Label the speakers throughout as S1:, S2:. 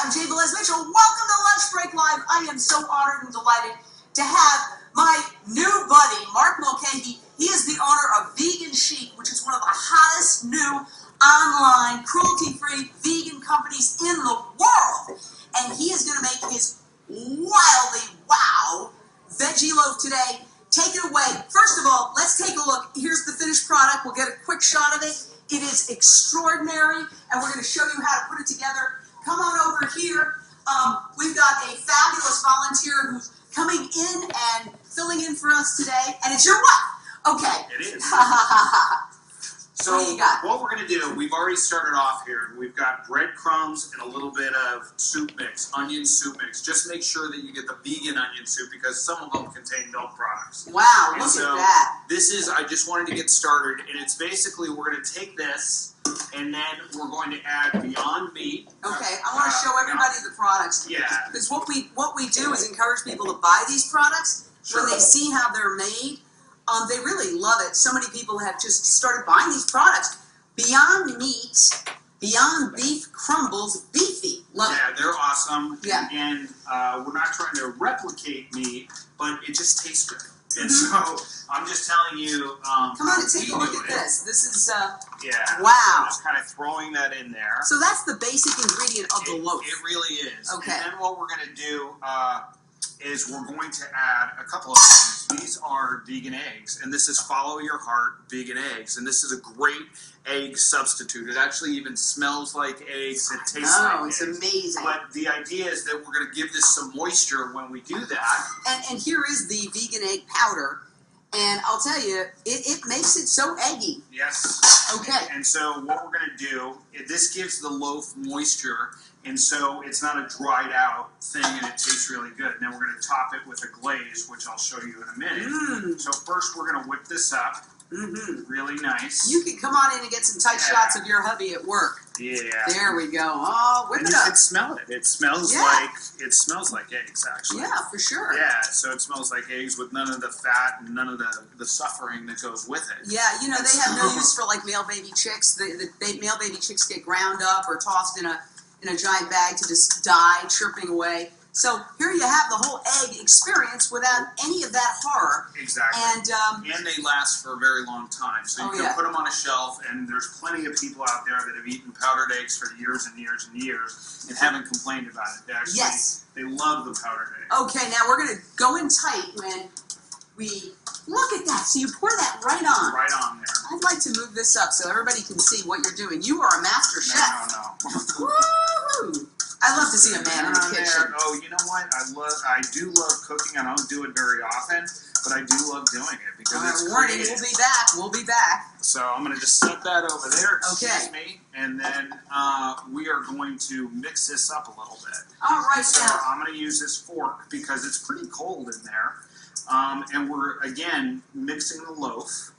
S1: I'm Velez-Mitchell. Welcome to Lunch Break Live. I am so honored and delighted to have my new buddy, Mark Mulcahy. He is the owner of Vegan Chic, which is one of the hottest new online, cruelty-free vegan companies in the world. And he is going to make his wildly wow veggie loaf today. Take it away. First of all, let's take a look. Here's the finished product. We'll get a quick shot of it. It is extraordinary, and we're going to show you how to put it together. Come on over here. We've got a fabulous volunteer who's coming in and filling in for us today, and it's your wife. Okay.
S2: It is.
S1: So what do you got?
S2: What we're going to do, we've already started off here. We've got breadcrumbs and a little bit of soup mix, onion soup mix. Just make sure that you get the vegan onion soup because some of them contain milk products.
S1: Wow, look at that.
S2: This is, I just wanted to get started, and it's basically we're going to take this and then we're going to add Beyond Meat.
S1: Okay, I want to show everybody the products.
S2: Yeah.
S1: Because what we do is encourage people to buy these products.
S2: Sure.
S1: When they see how they're made. They really love it. So many people have just started buying these products. Beyond Meat, Beyond Beef Crumbles Beefy. Love it.
S2: Yeah, they're awesome.
S1: Yeah.
S2: And we're not trying to replicate meat, but it just tastes good. And so I'm just telling you.
S1: Come on and take a look at this. This is,
S2: yeah.
S1: Wow.
S2: I'm just kind of throwing that in there.
S1: So that's the basic ingredient of the loaf.
S2: It really is.
S1: Okay.
S2: And then what we're going to do is we're going to add a couple of things. These are vegan eggs, and this is Follow Your Heart vegan eggs, and this is a great egg substitute. It actually even smells like eggs. It tastes like eggs.
S1: It's amazing.
S2: But the idea is that we're going to give this some moisture when we do that.
S1: And here is the vegan egg powder, and I'll tell you, it makes it so eggy.
S2: Yes.
S1: Okay.
S2: And so what we're going to do, this gives the loaf moisture, and so it's not a dried out thing, and it tastes really good. And then we're going to top it with a glaze, which I'll show you in a minute. So first we're going to whip this up. Really nice.
S1: You can come on in and get some tight shots of your hubby at work.
S2: Yeah.
S1: There we go. Oh, whip
S2: and
S1: it
S2: you
S1: up.
S2: can smell it. It smells like eggs, actually.
S1: Yeah, for sure.
S2: Yeah, so it smells like eggs with none of the fat and none of the suffering that goes with it.
S1: Yeah, you know, they have no use for like male baby chicks. The male baby chicks get ground up or tossed in a giant bag to just die chirping away. So here you have the whole egg experience without any of that horror.
S2: Exactly.
S1: And
S2: they last for a very long time. So you can put them on a shelf, and there's plenty of people out there that have eaten powdered eggs for years and years and years and haven't complained about it. They actually, they love the powdered egg.
S1: Okay, now we're going to go in tight when we... Look at that. So you pour that right on.
S2: Right on there.
S1: I'd like to move this up so everybody can see what you're doing. You are a master chef.
S2: No.
S1: Woo! I love to see a man in the kitchen.
S2: Oh, you know what? I do love cooking. I don't do it very often, but I do love doing it because it's
S1: warning,
S2: creative.
S1: We'll be back.
S2: So I'm going to just set that over there.
S1: Okay.
S2: Excuse me. And then we are going to mix this up a little bit.
S1: All right,
S2: so
S1: now.
S2: I'm going to use this fork because it's pretty cold in there. And we're, again, mixing the loaf,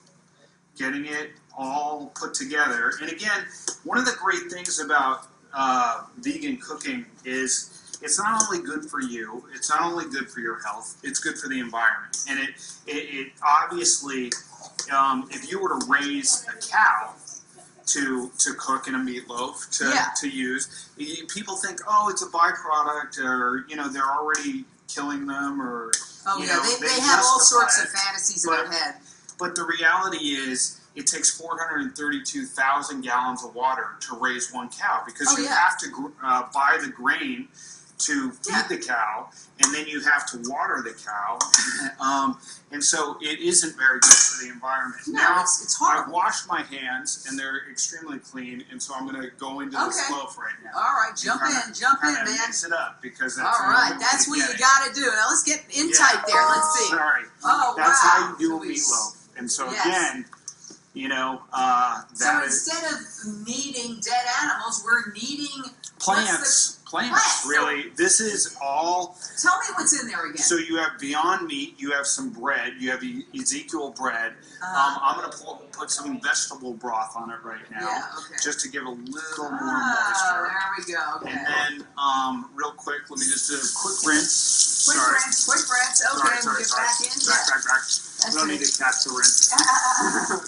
S2: getting it all put together. And again, one of the great things about vegan cooking is it's not only good for you, it's not only good for your health, it's good for the environment. And it obviously, if you were to raise a cow to cook in a meatloaf to use, people think, oh, it's a byproduct, or, you know, they're already killing them, or...
S1: Oh, yeah, they have all sorts of fantasies in their head.
S2: But the reality is, it takes 432,000 gallons of water to raise one cow, because you have to buy the grain to feed the cow, and then you have to water the cow, and so it isn't very good for the environment.
S1: No,
S2: now,
S1: it's hard.
S2: I've washed my hands, and they're extremely clean, and so I'm going to go into this loaf right now.
S1: All right, jump in, man.
S2: Mix it up, because that's
S1: all right. That's what you got to do. Now let's get in tight there. Let's see.
S2: Sorry.
S1: Oh,
S2: that's
S1: wow.
S2: how you do a meatloaf. And so again, you know,
S1: so instead of kneading dead animals, we're kneading
S2: plants. Plants, really. This is all...
S1: Tell me what's in there again.
S2: So you have Beyond Meat, you have some bread, you have Ezekiel bread. I'm going to put some vegetable broth on it right now, just to give a little more moisture.
S1: There we go. Okay.
S2: And then, real quick, let me just do a quick rinse.
S1: Quick rinse. Okay, we'll get back in.
S2: Back. We don't need to catch the rinse.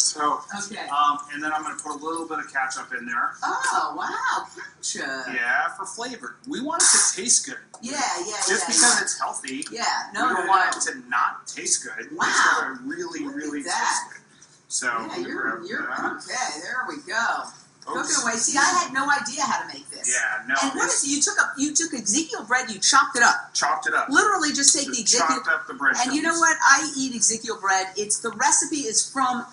S2: So,
S1: okay.
S2: And then I'm going to put a little bit of ketchup in there.
S1: Oh, wow, ketchup.
S2: Yeah, for flavor. We want it to taste good.
S1: Yeah.
S2: Just because it's healthy.
S1: Yeah,
S2: we don't want it to not taste good.
S1: Wow.
S2: It's got to really taste good. So,
S1: yeah, you're okay. There we go.
S2: Oops.
S1: Cooking away. See, I had no idea how to make this.
S2: Yeah, no.
S1: And what is it? You took Ezekiel bread, you chopped it up.
S2: Chopped it up.
S1: Literally, just take the Ezekiel.
S2: Chopped up the bread.
S1: And you know what? I eat Ezekiel bread. The recipe is from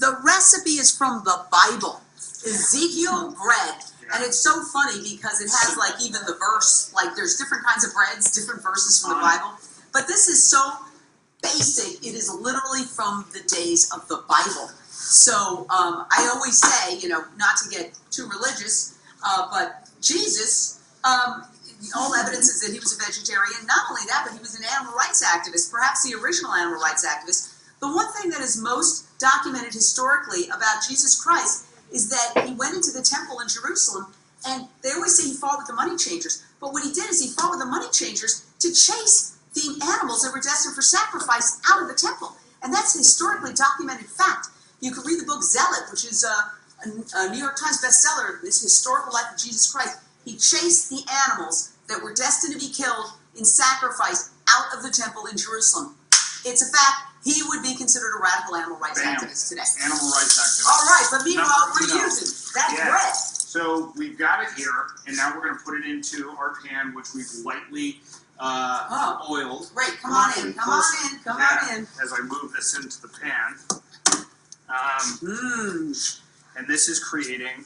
S1: the Bible. Ezekiel bread.
S2: Yeah.
S1: And it's so funny because it has like even the verse, like there's different kinds of breads, different verses from the Bible. But this is so basic. It is literally from the days of the Bible. So I always say, not to get too religious, but Jesus, all evidence is that he was a vegetarian. Not only that, but he was an animal rights activist, perhaps the original animal rights activist. The one thing that is most documented historically about Jesus Christ is that he went into the temple in Jerusalem, and they always say he fought with the money changers. But what he did is he fought with the money changers to chase the animals that were destined for sacrifice out of the temple. And that's a historically documented fact. You can read the book Zealot, which is a New York Times bestseller, this historical life of Jesus Christ. He chased the animals that were destined to be killed in sacrifice out of the temple in Jerusalem. It's a fact. He would be considered a radical animal rights activist today.
S2: Animal rights activist.
S1: All right, but meanwhile, we're using that bread.
S2: So we've got it here, and now we're going to put it into our pan, which we've lightly oiled.
S1: Great, come on in.
S2: As I move this into the pan. And this is creating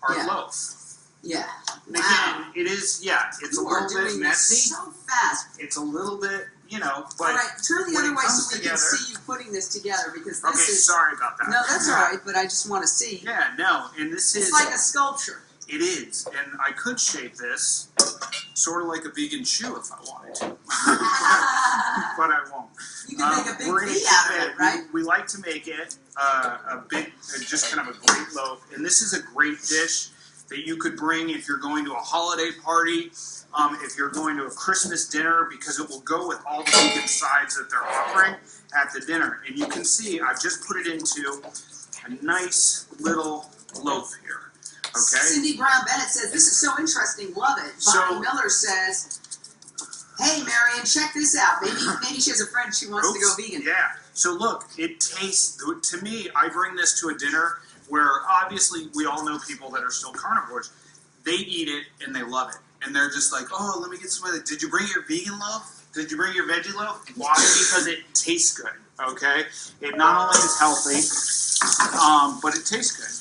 S2: our loaf.
S1: Yeah.
S2: And again, it's a little bit messy.
S1: So fast.
S2: It's a little bit, but
S1: all right, turn the other way so we can see you putting this together because this is.
S2: Sorry about that.
S1: No, that's all right, but I just want to see.
S2: Yeah, no, and this is.
S1: It's like a sculpture.
S2: It is, and I could shape this sort of like a vegan shoe if I wanted to, but I won't.
S1: You can make a big V out of it, right?
S2: We like to make it just kind of a great loaf, and this is a great dish that you could bring if you're going to a holiday party, if you're going to a Christmas dinner, because it will go with all the vegan sides that they're offering at the dinner. And you can see I've just put it into a nice little loaf here. Okay.
S1: Cindy Brown Bennett says, this is so interesting, love it. Bonnie Miller says, hey Marion, check this out. Maybe she has a friend she wants to go vegan.
S2: Yeah. So look, it tastes, to me, I bring this to a dinner where obviously we all know people that are still carnivores. They eat it and they love it. And they're just like, oh, let me get some of it. Did you bring your vegan loaf? Did you bring your veggie loaf? Why? Because it tastes good, okay? It not only is healthy, but it tastes good.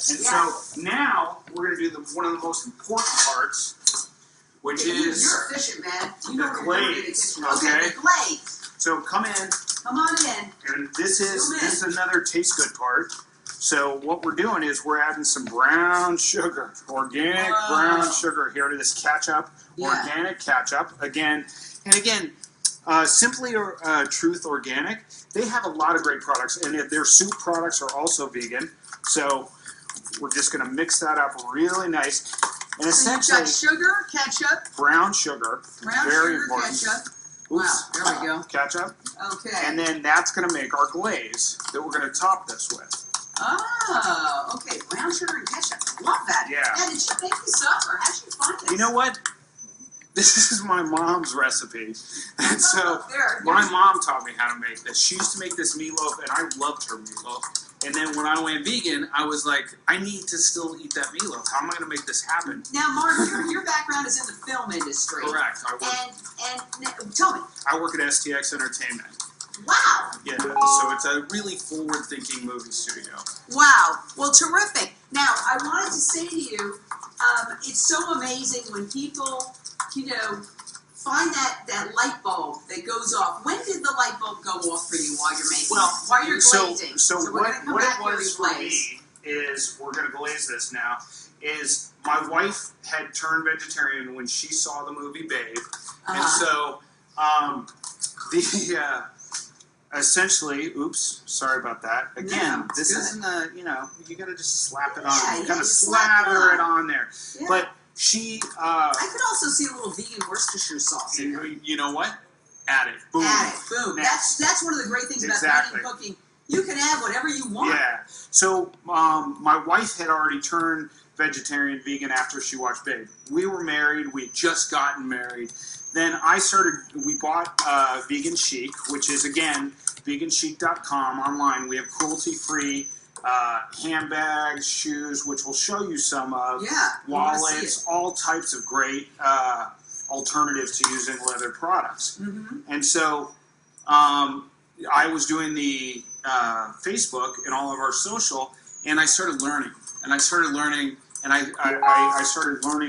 S2: And so now we're going to do one of the most important parts, which is
S1: you're efficient, man.
S2: the glaze. Okay,
S1: the glaze.
S2: So come in.
S1: Come on in.
S2: And this is another taste good part. So what we're doing is we're adding some brown sugar, organic brown sugar here to this ketchup, organic ketchup. Again, Simply Truth Organic. They have a lot of great products, and their soup products are also vegan. So we're just going to mix that up really nice. And essentially,
S1: you've got sugar, ketchup,
S2: brown sugar, very important.
S1: Ketchup.
S2: Oops.
S1: Wow, there we go.
S2: Ketchup.
S1: Okay.
S2: And then that's going to make our glaze that we're going to top this with.
S1: Oh, okay. Brown sugar and ketchup. Love that.
S2: Yeah.
S1: Did you make this up, or how'd you find this?
S2: You know what? This is my mom's recipe. And so my
S1: There's
S2: mom taught me how to make this. She used to make this meatloaf, and I loved her meatloaf. And then when I went vegan, I was like, I need to still eat that meatloaf. How am I going to make this happen?
S1: Now, Mark, your background is in the film industry.
S2: Correct.
S1: And tell me.
S2: I work at STX Entertainment.
S1: Wow.
S2: Yeah, so it's a really forward-thinking movie studio.
S1: Wow. Well, terrific. Now, I wanted to say to you, it's so amazing when people, find that light bulb that goes off. When did the light bulb go off for you while you're making while you're glazing?
S2: So
S1: what
S2: it was for me is, we're going to glaze this now, is my wife had turned vegetarian when she saw the movie Babe. And so essentially, oops, sorry about that. Again, this isn't you got to just slap it on. You kind of slather it on there. Yeah. But
S1: I could also see a little vegan Worcestershire sauce in there.
S2: You know what? Add it. Boom.
S1: Add it. Boom.
S2: Next.
S1: That's one of the great things about vegan cooking. You can add whatever you want.
S2: Yeah. So my wife had already turned vegetarian, vegan after she watched Babe. We were married. We had just gotten married. Then we bought Vegan Chic, which is, again, veganchic.com online. We have cruelty-free handbags, shoes, which we'll show you some of, wallets, all types of great alternatives to using leather products. And so I was doing the Facebook and all of our social, and I started learning. And I started learning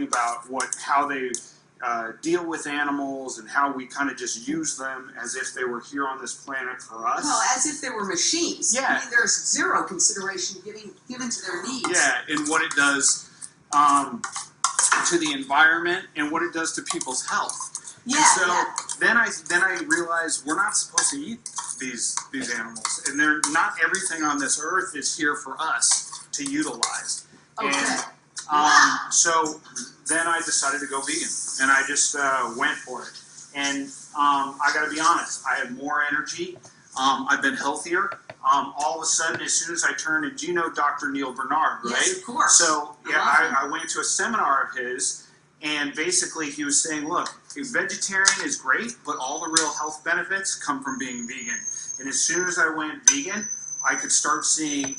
S2: about how they deal with animals and how we kind of just use them as if they were here on this planet for us.
S1: Well, as if they were machines.
S2: Yeah.
S1: I mean, there's zero consideration given to their needs.
S2: Yeah, and what it does to the environment and what it does to people's health.
S1: Yeah.
S2: And so then I realized we're not supposed to eat these animals, and they're not everything on this earth is here for us to utilize.
S1: Okay.
S2: And so then I decided to go vegan, and I just went for it. And I got to be honest, I have more energy. I've been healthier. All of a sudden, as soon as I turned, and do you know Dr. Neil Bernard, right?
S1: Yes, of course.
S2: So yeah, I went to a seminar of his, and basically he was saying, look, a vegetarian is great, but all the real health benefits come from being vegan. And as soon as I went vegan, I could start seeing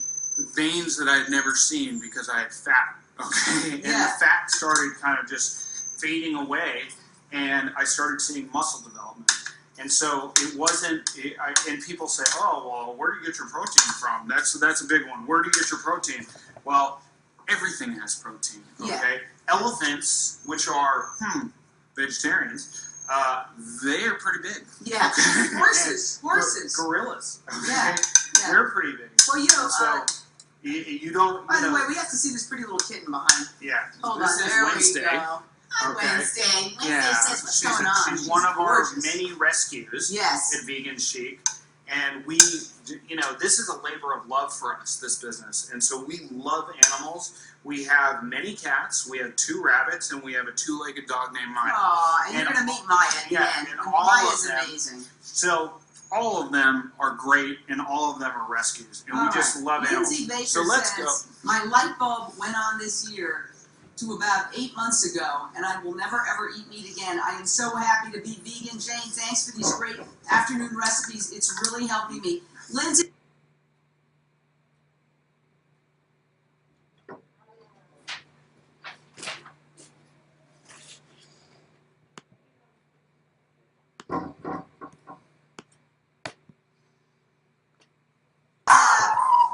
S2: veins that I had never seen because I had fat. Okay, and the fat started kind of just fading away, and I started seeing muscle development. And so it wasn't. And people say, "Oh, well, where do you get your protein from?" That's a big one. Where do you get your protein? Well, everything has protein. Okay, elephants, which are vegetarians, they are pretty big.
S1: Yeah,
S2: okay?
S1: horses,
S2: gorillas. Okay?
S1: Yeah,
S2: they're pretty big.
S1: Well, you know.
S2: So, you don't.
S1: By the way, we have to see this pretty little kitten behind.
S2: Yeah.
S1: Hold
S2: this
S1: on,
S2: is
S1: there
S2: Wednesday.
S1: we go. Hi,
S2: Okay.
S1: Wednesday.
S2: Yeah.
S1: Says what's going on.
S2: She's one of
S1: gorgeous.
S2: our many rescues at Vegan Chic. And we, this is a labor of love for us, this business. And so we love animals. We have many cats. We have 2 rabbits, and we have a 2-legged dog named Maya.
S1: Aw, and you're going to meet Maya at the end.
S2: And all
S1: Maya's
S2: of them,
S1: amazing.
S2: So all of them are great, and all of them are rescues. And we just love animals.
S1: Lindsay Baker
S2: So let's go.
S1: My light bulb went on this year to about 8 months ago, and I will never ever eat meat again. I am so happy to be vegan. Jane, thanks for these great afternoon recipes. It's really helping me. Lindsay.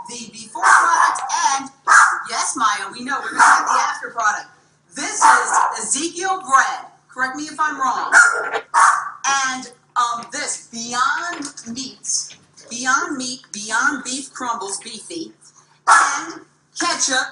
S1: The before product, and yes, Maya, we know we're going to have the after product. This is Ezekiel bread. Correct me if I'm wrong. And this Beyond Meats, Beyond Meat, Beyond Beef crumbles, beefy, and ketchup,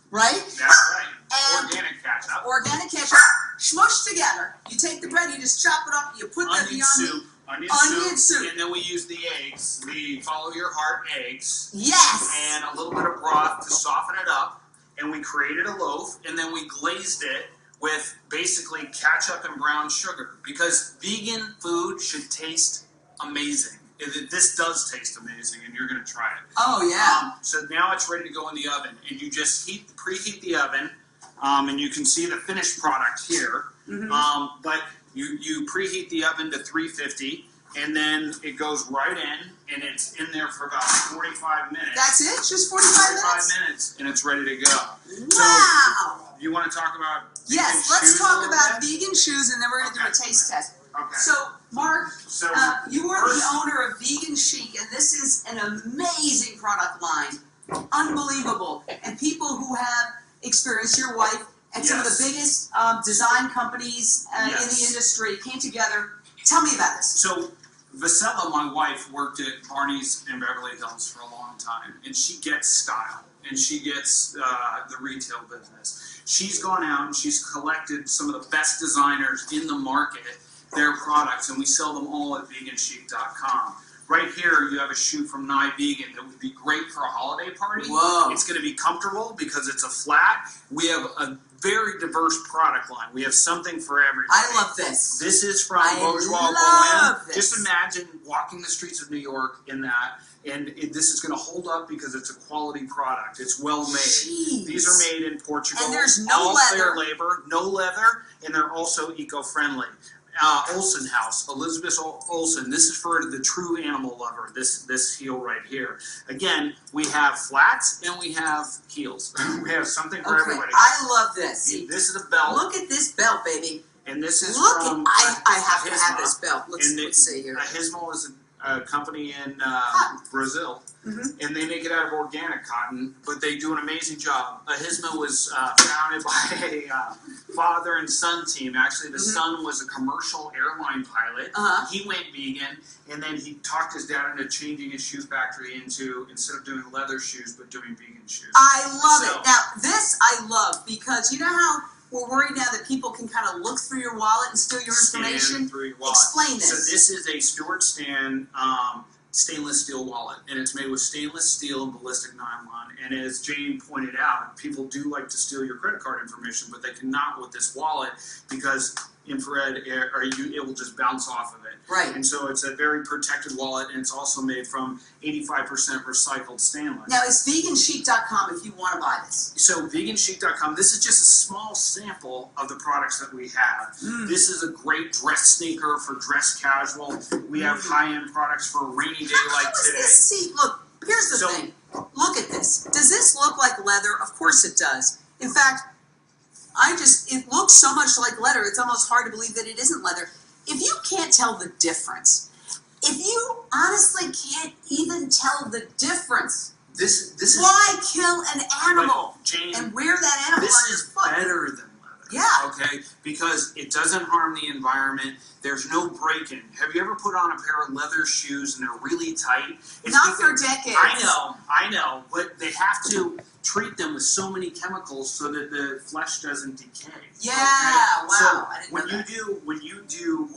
S1: right?
S2: That's right.
S1: And
S2: organic ketchup.
S1: Organic ketchup, smushed together. You take the bread, you just chop it up, you put the Beyond Meat. Onion soup.
S2: And then we use the eggs, the follow your heart eggs.
S1: Yes.
S2: And a little bit of broth to soften it up. And we created a loaf, and then we glazed it with basically ketchup and brown sugar. Because vegan food should taste amazing. This does taste amazing, and you're going to try it.
S1: Oh, yeah.
S2: So now it's ready to go in the oven. And you just preheat the oven, and you can see the finished product here. But you preheat the oven to 350, and then it goes right in, and it's in there for about 45 minutes.
S1: That's it? Just 45 minutes?
S2: 45 minutes, and it's ready to go.
S1: Wow!
S2: So, you want to talk about
S1: Yes, let's talk about vegan shoes, and then we're going to do a taste test.
S2: Okay.
S1: So, Mark, you are the
S2: first,
S1: owner of Vegan Chic, and this is an amazing product line. Unbelievable. And people who have experienced, your wife, and some of the biggest design companies in the industry came together. Tell me about this.
S2: So, Vasella, my wife, worked at Barney's in Beverly Hills for a long time, and she gets style, and she gets the retail business. She's gone out and she's collected some of the best designers in the market, their products, and we sell them all at veganchic.com. Right here, you have a shoe from Nye Vegan that would be great for a holiday party.
S1: Whoa.
S2: It's going to be comfortable because it's a flat. We have a very diverse product line. We have something for everybody.
S1: I love this.
S2: This is from Bourgeois
S1: love
S2: Bowen.
S1: this.
S2: Just imagine walking the streets of New York in that, and this is going to hold up because it's a quality product. It's well made.
S1: Jeez.
S2: These are made in Portugal.
S1: And there's no
S2: all
S1: leather.
S2: clear labor, no leather, and they're also eco-friendly. Olson House, Elizabeth Olson. This is for the true animal lover. This heel right here. Again, we have flats and we have heels. We have something for everybody.
S1: I love this.
S2: This is a belt.
S1: Look at this belt, baby.
S2: And this is
S1: Look
S2: from
S1: I have to
S2: Hisma.
S1: have this belt. Let's see here.
S2: Hisma is a company in Brazil, and they make it out of organic cotton, but they do an amazing job. Hisma was founded by a father and son team. Actually, the son was a commercial airline pilot. He went vegan, and then he talked his dad into changing his shoe factory into, instead of doing leather shoes, but doing vegan shoes.
S1: I love it. Now, this I love because you know how we're worried now that people can kind of look through your wallet and steal your information?
S2: Through your wallet.
S1: Explain this.
S2: So this is a Stuart Stan stainless steel wallet, and it's made with stainless steel and ballistic nylon. And as Jane pointed out, people do like to steal your credit card information, but they cannot with this wallet because infrared air, or it will just bounce off of it.
S1: Right.
S2: And so it's a very protected wallet, and it's also made from 85% recycled stainless.
S1: Now, it's veganchic.com if you want to buy this.
S2: So veganchic.com, this is just a small sample of the products that we have. This is a great dress sneaker for dress casual. We have high-end products for a rainy day like today.
S1: See, look, here's the thing. Look at this. Does this look like leather? Of course it does. In fact, it looks so much like leather, it's almost hard to believe that it isn't leather. If you can't tell the difference, if you honestly can't even tell the difference,
S2: this is
S1: why kill an animal
S2: Jane,
S1: and wear that animal
S2: this
S1: on your
S2: is
S1: foot?
S2: better than leather.
S1: Yeah.
S2: Okay? Because it doesn't harm the environment. There's no break-in. Have you ever put on a pair of leather shoes and they're really tight?
S1: Not for decades.
S2: I know, but they have to treat them with so many chemicals so that the flesh doesn't decay.
S1: Yeah,
S2: okay?
S1: wow.
S2: So
S1: I didn't know that.
S2: when you do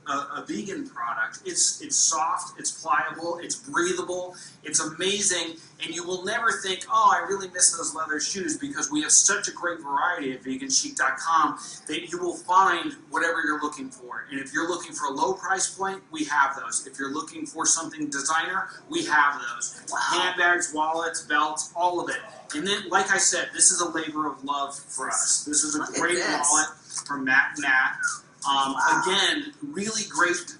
S2: a vegan product, it's soft, it's pliable, it's breathable, it's amazing, and you will never think, oh, I really miss those leather shoes, because we have such a great variety at veganchic.com that you will find whatever you're looking for. And if you're looking for a low price point, we have those. If you're looking for something designer, we have those.
S1: Wow. Handbags,
S2: wallets, belts, all of it. And then, like I said, this is a labor of love for us. This is a great wallet from Matt Nat. Again, really great,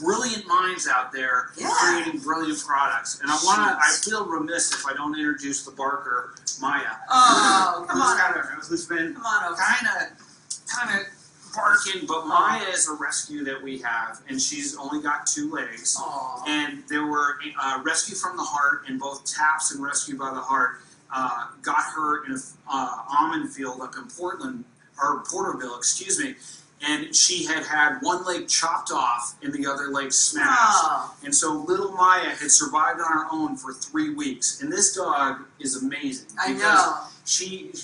S2: brilliant minds out there creating brilliant products. And I feel remiss if I don't introduce the barker, Maya.
S1: Oh, come on.
S2: Who's been
S1: kind
S2: of barking, but Maya is a rescue that we have, and she's only got 2 legs.
S1: Aww.
S2: And there were Rescue from the Heart, and both TAPS and Rescue by the Heart got her in an almond field up in Porterville, excuse me. And she had one leg chopped off and the other leg smashed.
S1: Oh.
S2: And so little Maya had survived on her own for 3 weeks. And this dog is amazing.
S1: I know.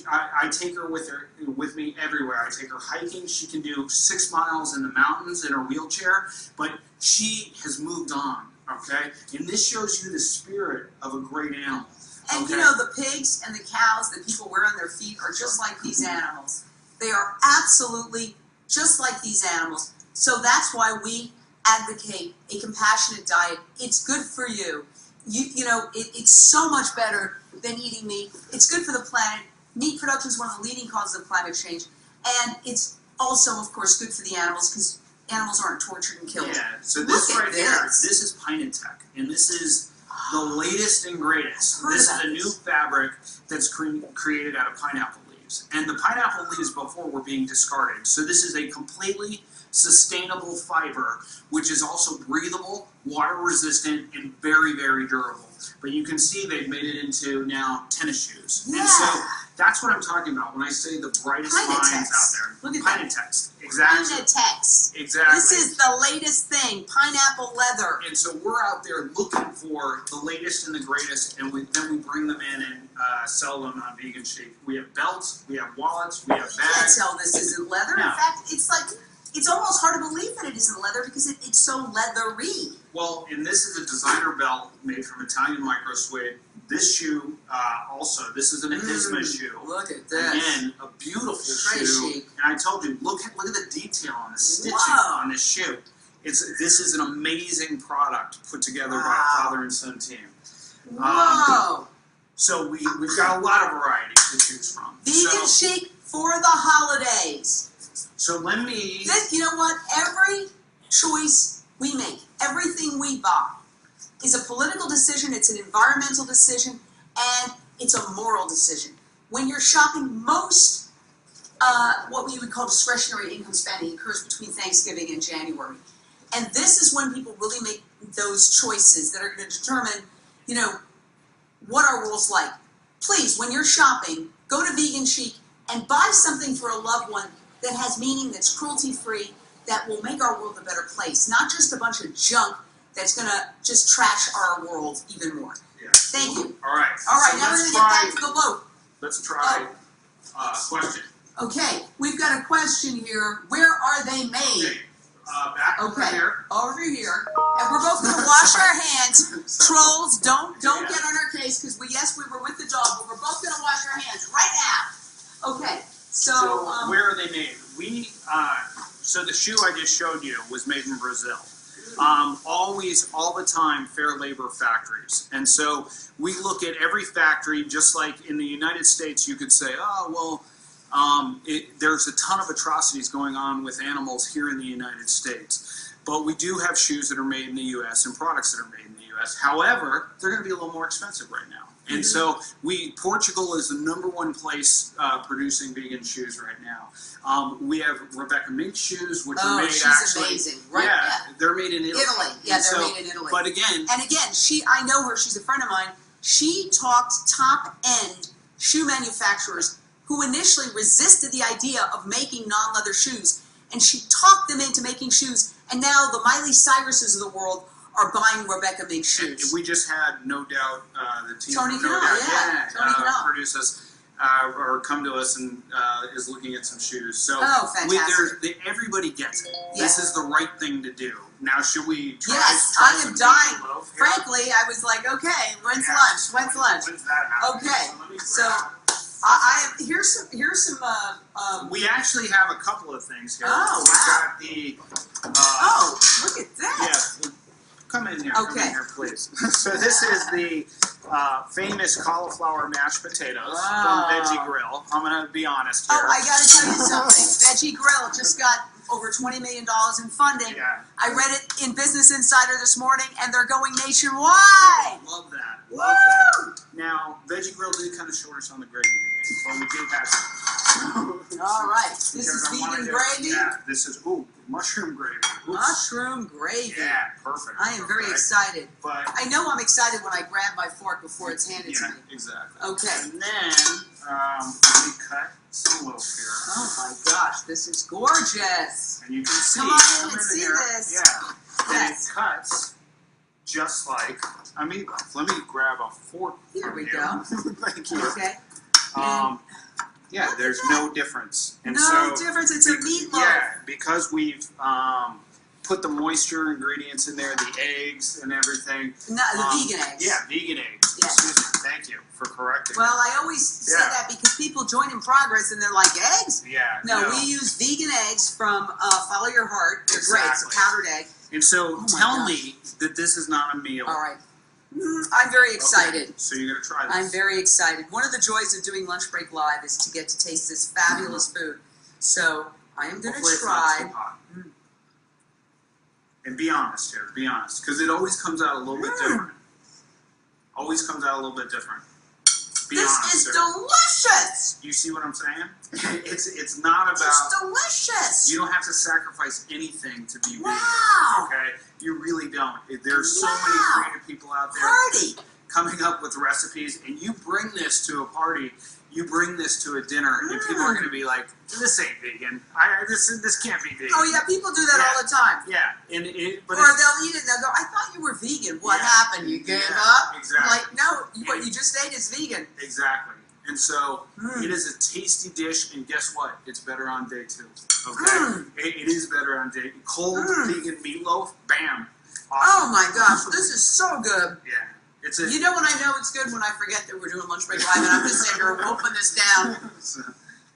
S2: I take her with me everywhere. I take her hiking. She can do 6 miles in the mountains in her wheelchair. But she has moved on, okay? And this shows you the spirit of a great animal.
S1: And you know, the pigs and the cows that people wear on their feet are just like these animals. They are absolutely just like these animals. So that's why we advocate a compassionate diet. It's good for you. You know, it's so much better than eating meat. It's good for the planet. Meat production is one of the leading causes of climate change. And it's also, of course, good for the animals because animals aren't tortured and killed.
S2: Yeah, so this right here, this is Pinatech. And this is the latest and greatest. This is a new fabric that's created out of pineapple leaves. And the pineapple leaves before were being discarded. So this is a completely sustainable fiber, which is also breathable, water resistant, and very, very durable. But you can see they've made it into now tennis shoes.
S1: Yeah.
S2: And so that's what I'm talking about when I say the brightest minds out there.
S1: Look at
S2: Pinatech. Exactly.
S1: Pinatech.
S2: Exactly.
S1: This is the latest thing, pineapple leather.
S2: And so we're out there looking for the latest and the greatest, and then we bring them in and sell them on Vegan Chic. We have belts, we have wallets, we have bags.
S1: You can't tell this isn't leather.
S2: No.
S1: In fact, it's almost hard to believe that it isn't leather because it's so leathery.
S2: Well, and this is a designer belt made from Italian micro suede. This shoe, also, this is an Ahisma shoe.
S1: Look at this.
S2: Again, a beautiful shoe.
S1: Chic.
S2: And I told you, look at the detail on the stitching on this shoe. This is an amazing product put together by a father and son team.
S1: Whoa!
S2: So we've got a lot of variety to choose from.
S1: Vegan chic for the holidays.
S2: So let me.
S1: You know what? Every choice we make, everything we buy, is a political decision, it's an environmental decision, and it's a moral decision. When you're shopping, most what we would call discretionary income spending occurs between Thanksgiving and January. And this is when people really make those choices that are going to determine, you know, what our world's like. Please, when you're shopping, go to Vegan Chic and buy something for a loved one that has meaning, that's cruelty-free, that will make our world a better place. Not just a bunch of junk that's going to just trash our world even more.
S2: Yeah.
S1: Thank you.
S2: All right.
S1: All right,
S2: so
S1: now we're going to get back to the loaf.
S2: Let's try question.
S1: Okay, we've got a question here. Where are they made?
S2: Okay. Back over here.
S1: Over here. And we're both going to wash our hands. Trolls, don't get on our case, because we were with the dog, but we're both going to wash our hands right now. Okay, so
S2: where are they made? So the shoe I just showed you was made in Brazil. Always, all the time, fair labor factories. And so we look at every factory, just like in the United States, you could say, oh, well, there's a ton of atrocities going on with animals here in the United States. But we do have shoes that are made in the U.S. and products that are made in the U.S. However, they're going to be a little more expensive right now. And so Portugal is the #1 place producing vegan shoes right now. We have Rebecca Mink's shoes, which are made
S1: she's amazing. Right?
S2: Yeah, they're made in Italy.
S1: Yeah, they're made in Italy.
S2: But again,
S1: I know her. She's a friend of mine. She talked top-end shoe manufacturers who initially resisted the idea of making non-leather shoes, and she talked them into making shoes. And now the Miley Cyruses of the world are buying Rebecca Mink's shoes.
S2: We just had No Doubt, the team
S1: Tony
S2: from No Doubt,
S1: Tony Canal.
S2: produce us or come to us and is looking at some shoes. So
S1: fantastic.
S2: everybody gets it.
S1: Yes.
S2: This is the right thing to do. Now, should we try?
S1: Yes,
S2: try
S1: I am
S2: some
S1: dying.
S2: Loaf?
S1: Frankly, I was like, okay, when's lunch? When's lunch?
S2: When's that happen?
S1: Okay, so here's some.
S2: We actually have a couple of things here.
S1: Oh, wow.
S2: We've got the.
S1: Look at that.
S2: Yeah. Come in here.
S1: Okay.
S2: Come in here, please. So this is the famous cauliflower mashed potatoes from Veggie Grill. I'm going to be honest here.
S1: Oh, I got to tell you something. Veggie Grill just got over $20 million in funding.
S2: Yeah.
S1: I read it in Business Insider this morning, and they're going nationwide.
S2: Love that.
S1: Woo!
S2: Love that. Now, Veggie Grill did kind of short us on the gravy today, but we do have some.
S1: All right. This is vegan gravy.
S2: Yeah, this is, mushroom gravy. Oops.
S1: Mushroom gravy.
S2: Yeah, perfect.
S1: I am very excited.
S2: But
S1: I know I'm excited when I grab my fork before it's handed to me.
S2: Exactly.
S1: Okay.
S2: And then let me cut some loaf here.
S1: Oh my gosh, this is gorgeous.
S2: And you can see.
S1: Come on in and see this.
S2: Yeah.
S1: Yes.
S2: And it cuts just like. Let me grab a fork.
S1: Here
S2: from
S1: we
S2: you.
S1: go.
S2: Thank you.
S1: Okay.
S2: Yeah, there's no difference. And
S1: no difference. It's a meatloaf.
S2: Yeah, because we've put the moisture ingredients in there, the eggs and everything.
S1: No, the vegan eggs.
S2: Yeah, vegan eggs.
S1: Yeah.
S2: Excuse me. Thank you for correcting.
S1: Well, I always say that because people join in progress and they're like, eggs?
S2: Yeah.
S1: No, we use vegan eggs from Follow Your Heart. They're great. It's a powdered egg.
S2: And so tell me that this is not a meal.
S1: All right. I'm very excited.
S2: Okay, so you're going to try this.
S1: I'm very excited. One of the joys of doing Lunch Break Live is to get to taste this fabulous food. So I am going to try.
S2: It's not too hot. And be honest here. Be honest. Because it always comes out a little bit different. Always comes out a little bit different. Be honest.
S1: This is delicious.
S2: You see what I'm saying? It's not about.
S1: It's delicious.
S2: You don't have to sacrifice anything to be vegan.
S1: Wow.
S2: Okay? You really don't. There's so many creative people out there coming up with recipes, and you bring this to a party, you bring this to a dinner, and people are going to be like, "This ain't vegan. This can't be vegan."
S1: Oh yeah, people do that all the time.
S2: Yeah,
S1: or they'll eat it and they'll go, "I thought you were vegan. What happened? You gave up?"
S2: Exactly.
S1: Like, no, what you just ate is vegan.
S2: Exactly. And so it is a tasty dish, and guess what? It's better on day 2. Okay, it is better on day. Cold vegan meatloaf, bam.
S1: Oh my gosh, this is so good.
S2: Yeah. It's a,
S1: You know when I know it's good? When I forget that we're doing lunch break live and I'm just sitting here wolfing this down.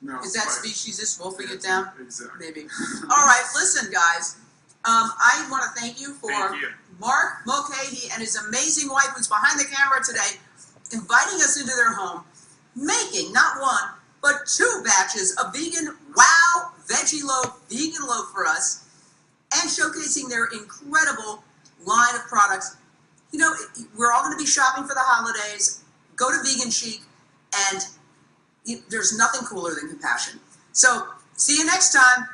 S3: No,
S1: Is that
S3: but-
S1: speciesist, wolfing it down?
S3: Exactly.
S1: Maybe. All right, listen, guys. I want to thank you for
S2: Thank you.
S1: Mark Mulcahy and his amazing wife who's behind the camera today, inviting us into their home, making not one, but 2 batches of vegan wow veggie loaf, vegan loaf for us, and showcasing their incredible line of products. You know, we're all going to be shopping for the holidays. Go to Vegan Chic, and there's nothing cooler than compassion. So, see you next time.